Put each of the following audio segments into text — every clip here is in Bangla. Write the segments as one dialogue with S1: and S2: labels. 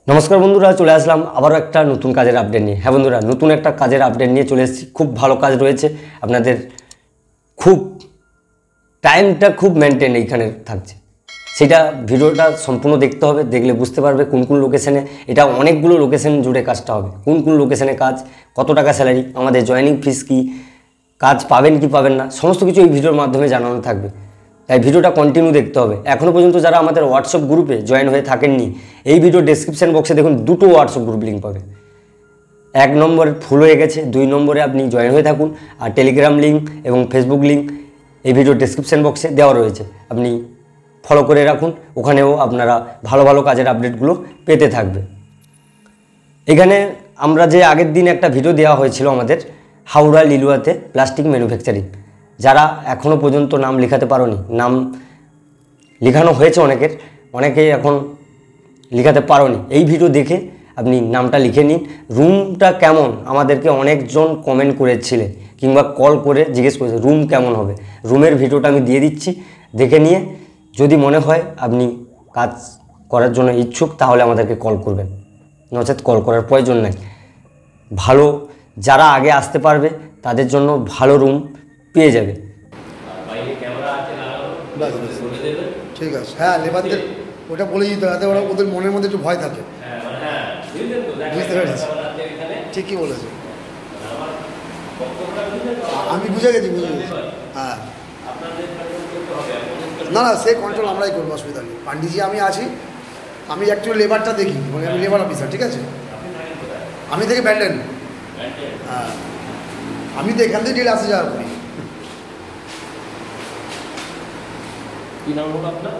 S1: नमस्कार बंधुरा चले आसलाम आबारो एकटा नतून काजेर आपडेट निये। हाँ बंधुरा नतून एकटा काजेर आपडेट निये चले एसेछि। खूब भालो काज रयेछे आपनादेर खूब टाइमटा खूब मेनटेन एइखाने थाकछे सेटा भिडियोटा सम्पूर्ण देखते होबे। देखले बुझते पारबे कोन कोन लोकेशने एटा अनेकगुलो लोकेशन जुड़े काजटा होबे, कोन कोन लोकेशने काज, कत टाका सैलारि, आमादेर जयनिंग फिस की, काज पाबेन कि पाबेन ना समस्त किछु एइ भिडियोर माध्यमे जानानो थाकबे। তাই ভিডিওটা কন্টিনিউ দেখতে হবে। এখনো পর্যন্ত যারা আমাদের হোয়াটসঅ্যাপ গ্রুপে জয়েন হয়ে থাকেননি এই ভিডিও ডেসক্রিপশন বক্সে দেখুন দুটো হোয়াটসঅ্যাপ গ্রুপ লিঙ্ক পাবে। এক নম্বরে ফুল হয়ে গেছে, 2 নম্বরে আপনি জয়েন হয়ে থাকুন, আর টেলিগ্রাম লিঙ্ক এবং ফেসবুক লিঙ্ক এই ভিডিও ডেসক্রিপশন বক্সে দেওয়া রয়েছে, আপনি ফলো করে রাখুন। ওখানেও আপনারা ভালো ভালো কাজের আপডেটগুলো পেতে থাকবে। এখানে আমরা যে আগের দিন একটা ভিডিও দেওয়া হয়েছিল আমাদের হাওড়া লিলুয়াতে প্লাস্টিক ম্যানুফ্যাকচারিং, যারা এখনও পর্যন্ত নাম লেখাতে পারোনি, নাম লেখানো হয়েছে অনেকেই এখন লেখাতে পারোনি, এই ভিডিও দেখে আপনি নামটা লিখে নিন। রুমটা কেমন আমাদেরকে অনেকজন কমেন্ট করেছিলে কিংবা কল করে জিজ্ঞেস করেছে রুম কেমন হবে। রুমের ভিডিওটা আমি দিয়ে দিচ্ছি, দেখে নিয়ে যদি মনে হয় আপনি কাজ করার জন্য ইচ্ছুক তাহলে আমাদেরকে কল করবেন, নচেত কল করার প্রয়োজন নাই। ভালো যারা আগে আসতে পারবে তাদের জন্য ভালো রুম পেয়ে যাবে।
S2: ঠিক আছে, হ্যাঁ লেবারদের ওটা বলে দিতে হবে, ওরা ওদের মনের মধ্যে একটু ভয় থাকে। বুঝতে পেরেছি, ঠিকই বলেছে, আমি বুঝে গেছি। হ্যাঁ না না সে কন্ট্রোল আমরাই করবো, অসুবিধা নেই। পান্ডিজি আমি আছি, আমি একটু লেবারটা দেখি, মানে আমি লেবার অফিসার, ঠিক আছে। আমি থেকে ব্যান্ডেন, হ্যাঁ আমি তো এখান থেকে ডিল আসে যাওয়ার করি।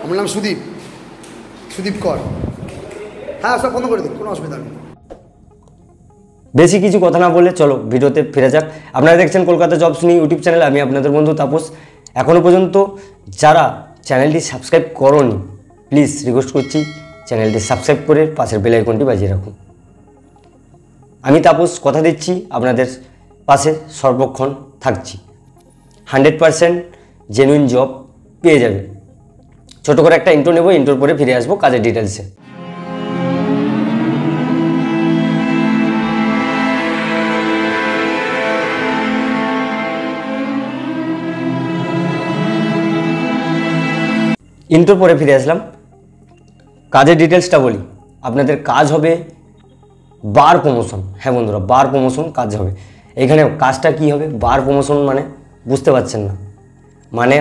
S2: আমার নাম সুদীপ কর। হ্যাঁ সব বন্ধ করে দিন, কোনো অসুবিধা নেই।
S1: বেশি কিছু কথা না বলে চলো ভিডিওতে ফিরে যাক। আপনারা দেখছেন Kolkata jobs new YouTube channel, আমি আপনাদের বন্ধু তাপস। এখনও পর্যন্ত যারা চ্যানেলটি সাবস্ক্রাইব করোনি প্লিজ রিকোয়েস্ট করছি চ্যানেলটি সাবস্ক্রাইব করে পাশের বেল আইকনটি বাজিয়ে রাখুন। আমি তাপস কথা দিচ্ছি আপনাদের পাশে সর্বক্ষণ থাকছি। 100% জেনুইন জব পেয়ে যাবে। ছোট করে একটা ইন্ট্রো নেব, ইন্ট্রোর পরে ফিরে আসবো কাজের ডিটেলসে। ইন্ট্রোর পরে ফিরে আসলাম, কাজের ডিটেলসটা বলি। আপনাদের কাজ হবে বার প্রমোশন। হ্যাঁ বন্ধুরা, বার প্রমোশন কাজ হবে। এখানে কাজটা কি হবে? বার প্রমোশন মানে বুঝতে পারছেন না, মানে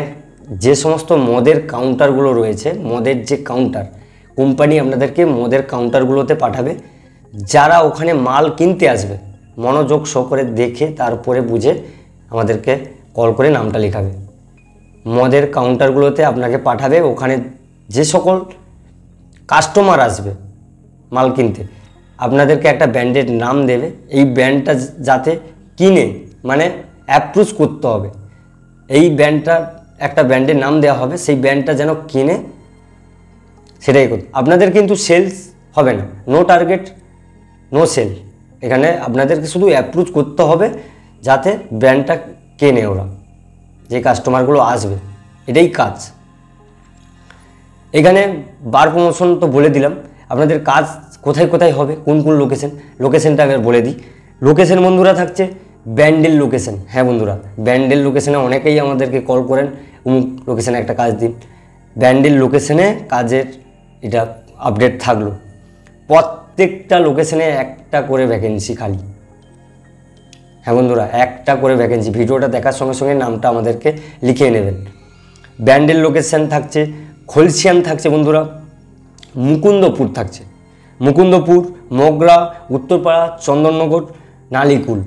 S1: যে সমস্ত মদের কাউন্টারগুলো রয়েছে, মদের যে কাউন্টার, কোম্পানি আপনাদেরকে মদের কাউন্টারগুলোতে পাঠাবে। যারা ওখানে মাল কিনতে আসবে মনোযোগ সহকারে দেখে তারপরে বুঝে আমাদেরকে কল করে নামটা লেখাবে। মদের কাউন্টারগুলোতে আপনাকে পাঠাবে, ওখানে যে সকল কাস্টমার আসবে মাল কিনতে আপনাদেরকে একটা ব্র্যান্ডের নাম দেবে। এই ব্র্যান্ডটা যাতে কিনে মানে অ্যাপ্রুভ করতে হবে, এই ব্র্যান্ডটা একটা ব্র্যান্ডের নাম দেওয়া হবে, সেই ব্র্যান্ডটা যেন কিনে সেটাই করতে। আপনাদের কিন্তু সেলস হবে না, নো টার্গেট নো সেল। এখানে আপনাদেরকে শুধু অ্যাপ্রুভ করতে হবে যাতে ব্র্যান্ডটা কেনে ওরা, যে কাস্টমারগুলো আসবে, এটাই কাজ। এখানে বার প্রমোশন তো বলে দিলাম। আপনাদের কাজ কোথায় কোথায় হবে, কোন কোন লোকেশনটা আমি বলে দিই। লোকেশন বন্ধুরা থাকছে ব্যান্ডেল লোকেশন। হ্যাঁ বন্ধুরা, ব্যান্ডেল লোকেশনে অনেকেই আমাদেরকে কল করেন অমুক লোকেশনে একটা কাজ দিন। ব্যান্ডেল লোকেশনে কাজের এটা আপডেট থাকলো। প্রত্যেকটা লোকেশনে একটা করে ভ্যাকেন্সি খালি। হ্যাঁ বন্ধুরা, একটা করে ভ্যাকেন্সি। ভিডিওটা দেখার সঙ্গে সঙ্গে নামটা আমাদেরকে লিখিয়ে নেবেন। ব্যান্ডেল লোকেশন থাকছে, খলসিয়ান থাকছে বন্ধুরা, মুকুন্দপুর থাকছে, মুকুন্দপুর, মগরা, উত্তরপাড়া, চন্দননগর, নালিকুল,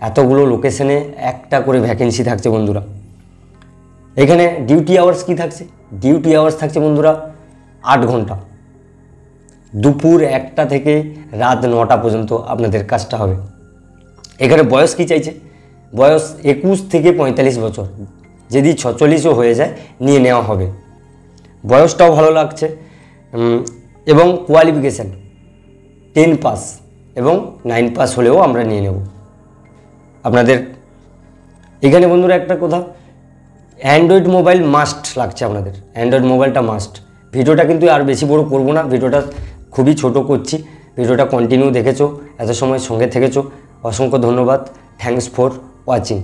S1: এতগুলো লোকেশনে একটা করে ভ্যাকেন্সি থাকছে বন্ধুরা। এখানে ডিউটি আওয়ার্স কি থাকছে? ডিউটি আওয়ার্স থাকছে বন্ধুরা 8 ঘন্টা, দুপুর 1টা থেকে রাত 9টা পর্যন্ত আপনাদের কাজটা হবে। এখানে বয়স কি চাইছে? বয়স 21 থেকে 45 বছর, যদি 46ও হয়ে যায় নিয়ে নেওয়া হবে। বয়সটাও ভালো লাগছে এবং কোয়ালিফিকেশান 10 পাস এবং 9 পাস হলেও আমরা নিয়ে নেব আপনাদের। এখানে বন্ধুরা একটা কথা, অ্যান্ড্রয়েড মোবাইল মাস্ট লাগছে আপনাদের, অ্যান্ড্রয়েড মোবাইলটা মাস্ট। ভিডিওটা কিন্তু আর বেশি বড় করব না, ভিডিওটা খুবই ছোট করছি। ভিডিওটা কন্টিনিউ দেখেছো, এত সময় সঙ্গে থেকেছো, অসংখ্য ধন্যবাদ। Thanks for watching.